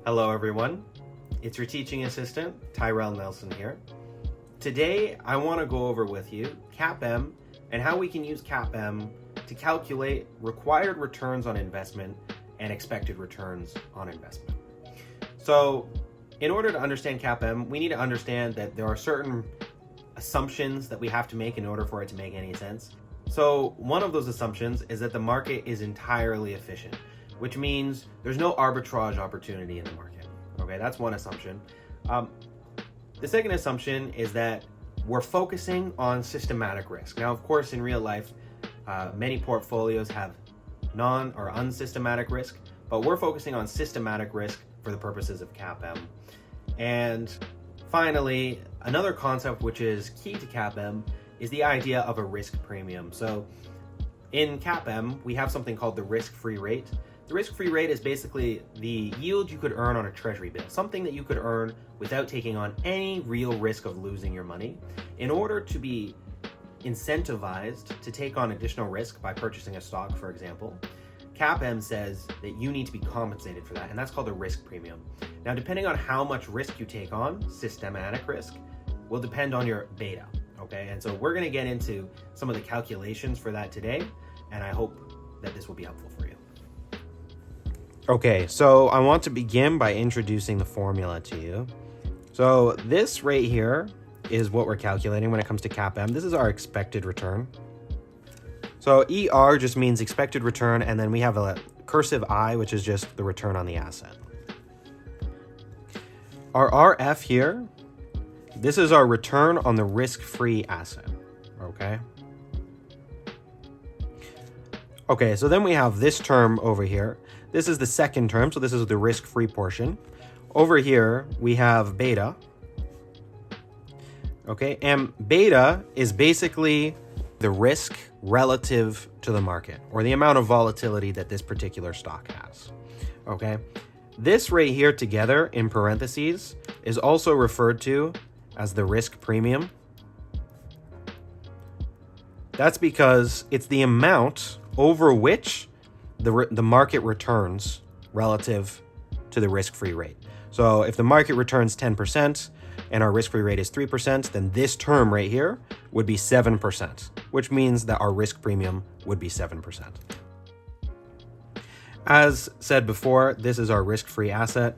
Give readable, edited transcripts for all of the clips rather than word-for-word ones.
Hello everyone, it's your teaching assistant, Tyrell Nelson here. Today I want to go over with you CAPM and how we can use CAPM to calculate required returns on investment and expected returns on investment. So in order to understand CAPM, we need to understand that there are certain assumptions that we have to make in order for it to make any sense. So one of those assumptions is that the market is entirely efficient, which means there's no arbitrage opportunity in the market. Okay, that's one assumption. The second assumption is that we're focusing on systematic risk. Now, of course, in real life, many portfolios have non or unsystematic risk, but we're focusing on systematic risk for the purposes of CAPM. And finally, another concept which is key to CAPM is the idea of a risk premium. So in CAPM, we have something called the risk-free rate. The risk-free rate is basically the yield you could earn on a treasury bill, something that you could earn without taking on any real risk of losing your money. In order to be incentivized to take on additional risk by purchasing a stock, for example, CAPM says that you need to be compensated for that, and that's called a risk premium. Now, depending on how much risk you take on, systematic risk, will depend on your beta, okay? And so we're gonna get into some of the calculations for that today, and I hope that this will be helpful for you. Okay, so I want to begin by introducing the formula to you. So this right here is what we're calculating when it comes to CAPM. This is our expected return. So ER just means expected return, and then we have a cursive I, which is just the return on the asset. Our RF here, this is our return on the risk-free asset, okay? Okay, so then we have this term over here. This is the second term, so this is the risk-free portion. Over here, we have beta. Okay, and beta is basically the risk relative to the market, or the amount of volatility that this particular stock has. Okay, this right here together in parentheses is also referred to as the risk premium. That's because it's the amount over which the market returns relative to the risk-free rate. So if the market returns 10% and our risk-free rate is 3%, then this term right here would be 7%, which means that our risk premium would be 7%. As said before, this is our risk-free asset.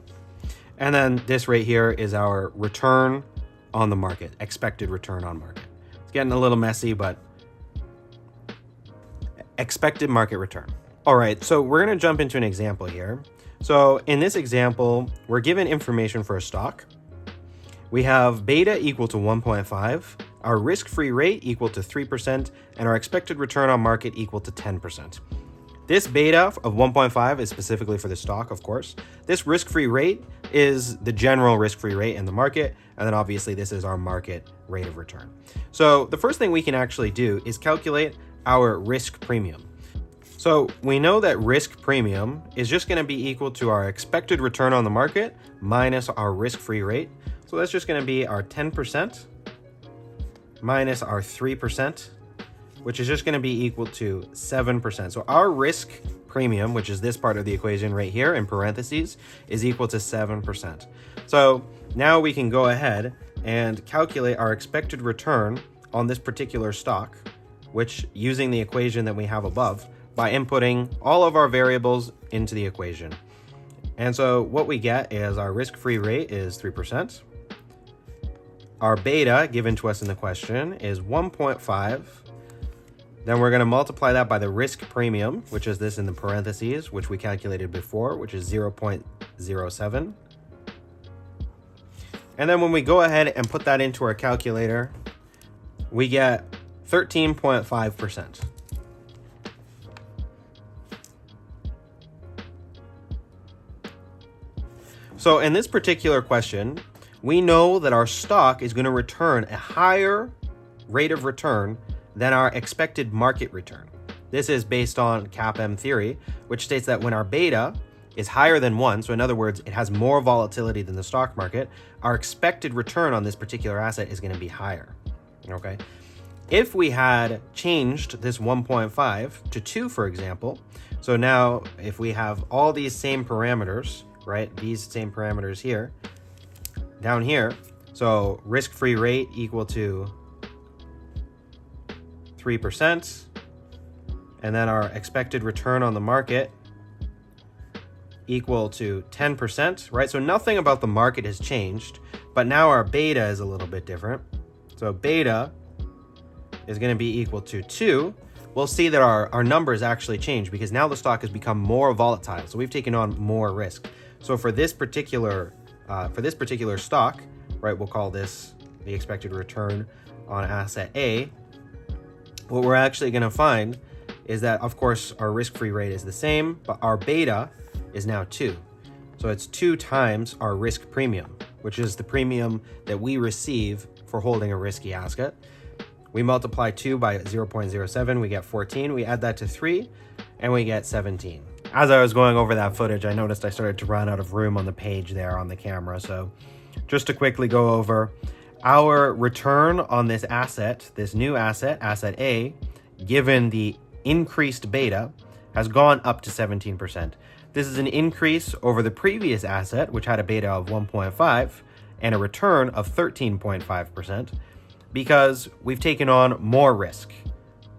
And then this right here is our return on the market, expected return on market. It's getting a little messy, but expected market return. All right, so we're gonna jump into an example here. So in this example, we're given information for a stock. We have beta equal to 1.5, our risk-free rate equal to 3%, and our expected return on market equal to 10%. This beta of 1.5 is specifically for the stock, of course. This risk-free rate is the general risk-free rate in the market, and then obviously this is our market rate of return. So the first thing we can actually do is calculate our risk premium. So we know that risk premium is just gonna be equal to our expected return on the market minus our risk-free rate. So that's just gonna be our 10% minus our 3%, which is just gonna be equal to 7%. So our risk premium, which is this part of the equation right here in parentheses, is equal to 7%. So now we can go ahead and calculate our expected return on this particular stock, which using the equation that we have above, by inputting all of our variables into the equation. And so what we get is our risk-free rate is 3%. Our beta given to us in the question is 1.5. Then we're going to multiply that by the risk premium, which is this in the parentheses, which we calculated before, which is 0.07. And then when we go ahead and put that into our calculator, we get 13.5%. So in this particular question, we know that our stock is going to return a higher rate of return than our expected market return. This is based on CAPM theory, which states that when our beta is higher than 1, so in other words, it has more volatility than the stock market, our expected return on this particular asset is going to be higher. Okay? If we had changed this 1.5 to 2, for example, so now if we have all these same parameters, right? These same parameters here. Down here, so risk-free rate equal to 3%, and then our expected return on the market equal to 10%, right? So nothing about the market has changed, but now our beta is a little bit different. So beta is going to be equal to 2. We'll see that our numbers actually change because now the stock has become more volatile. So we've taken on more risk. So for this particular stock, right, we'll call this the expected return on asset A. What we're actually going to find is that, of course, our risk-free rate is the same, but our beta is now 2. So it's 2 times our risk premium, which is the premium that we receive for holding a risky asset. We multiply 2 by 0.07, we get 14. We add that to 3, and we get 17. As I was going over that footage, I noticed I started to run out of room on the page there on the camera. So just to quickly go over, our return on this asset, this new asset, asset A, given the increased beta, has gone up to 17%. This is an increase over the previous asset, which had a beta of 1.5 and a return of 13.5%, because we've taken on more risk.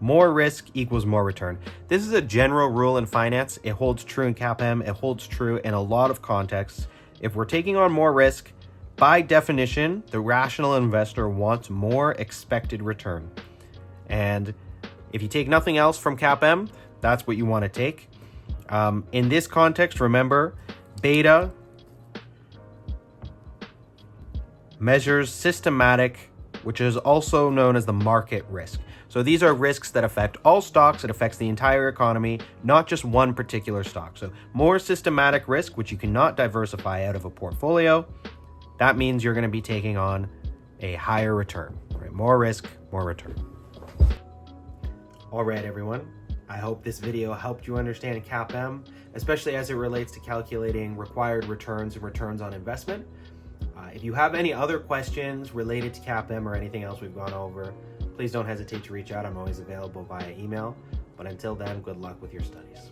More risk equals more return. This is a general rule in finance. It holds true in CAPM. It holds true in a lot of contexts. If we're taking on more risk, by definition, the rational investor wants more expected return. And if you take nothing else from CAPM, that's what you want to take. In this context, remember, beta measures systematic, which is also known as the market risk. So these are risks that affect all stocks. It affects the entire economy, not just one particular stock. So more systematic risk, which you cannot diversify out of a portfolio, that means you're going to be taking on a higher return. Right? More risk, more return. All right, everyone. I hope this video helped you understand CAPM, especially as it relates to calculating required returns and returns on investment. If you have any other questions related to CAPM or anything else we've gone over, please don't hesitate to reach out. I'm always available via email. But until then, good luck with your studies.